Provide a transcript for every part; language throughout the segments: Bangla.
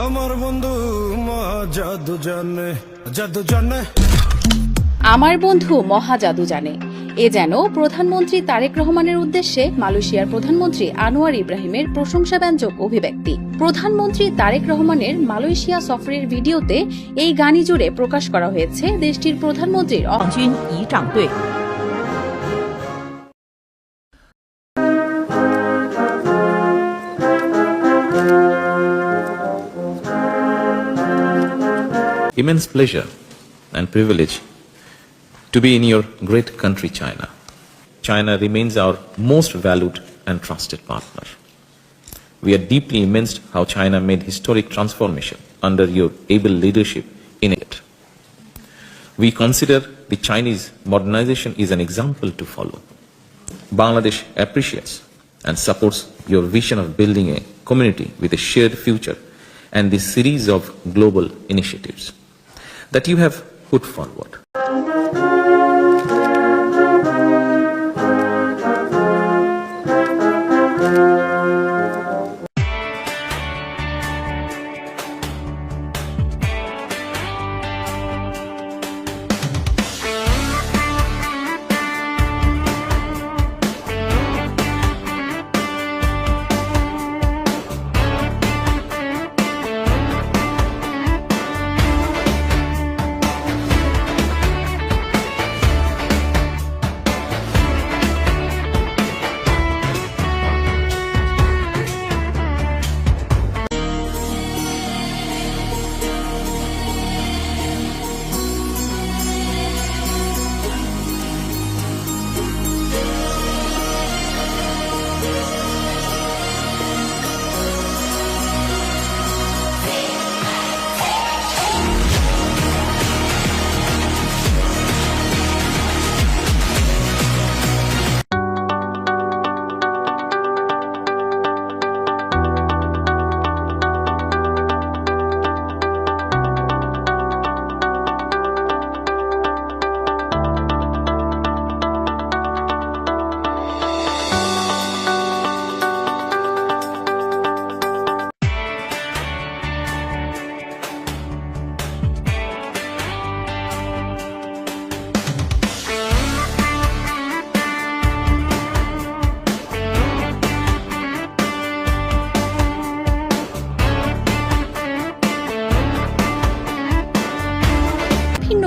আমার বন্ধু জাদু জানে, জাদু জানে। আমার বন্ধু মহা জাদু জানে, এ যেন প্রধানমন্ত্রী তারেক রহমানের উদ্দেশ্যে মালয়েশিয়ার প্রধানমন্ত্রী আনোয়ার ইব্রাহিমের প্রশংসাব্যঞ্জক অভিব্যক্তি। প্রধানমন্ত্রী তারেক রহমানের মালয়েশিয়া সফরের ভিডিওতে এই গানই জুড়ে প্রকাশ করা হয়েছে দেশটির প্রধানমন্ত্রীর Immense pleasure and privilege to be in your great country, China. China remains our most valued and trusted partner. We are deeply impressed how China made historic transformation under your able leadership in it. We consider the Chinese modernization is an example to follow. Bangladesh appreciates and supports your vision of building a community with a shared future and the series of global initiatives that you have put forward.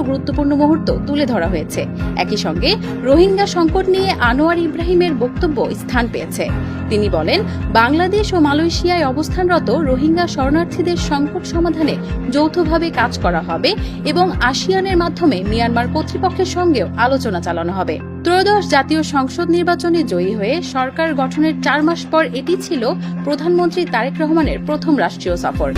গুরুত্বপূর্ণ মুহূর্ত তুলে ধরা হয়েছে। একই সঙ্গে রোহিঙ্গা সংকট নিয়ে আনোয়ার ইব্রাহিমের বক্তব্য স্থান পেয়েছে। তিনি বলেন, বাংলাদেশ ও মালয়েশিয়ায় অবস্থানরত রোহিঙ্গা শরণার্থীদের সংকট সমাধানে যৌথভাবে কাজ করা হবে এবং আসিয়ানের মাধ্যমে মিয়ানমার কর্তৃপক্ষের সঙ্গেও আলোচনা চালানো হবে। ত্রয়োদশ জাতীয় সংসদ নির্বাচনে জয়ী হয়ে সরকার গঠনের 4 মাস পর এটি ছিল প্রধানমন্ত্রী তারেক রহমানের প্রথম রাষ্ট্রীয় সফর।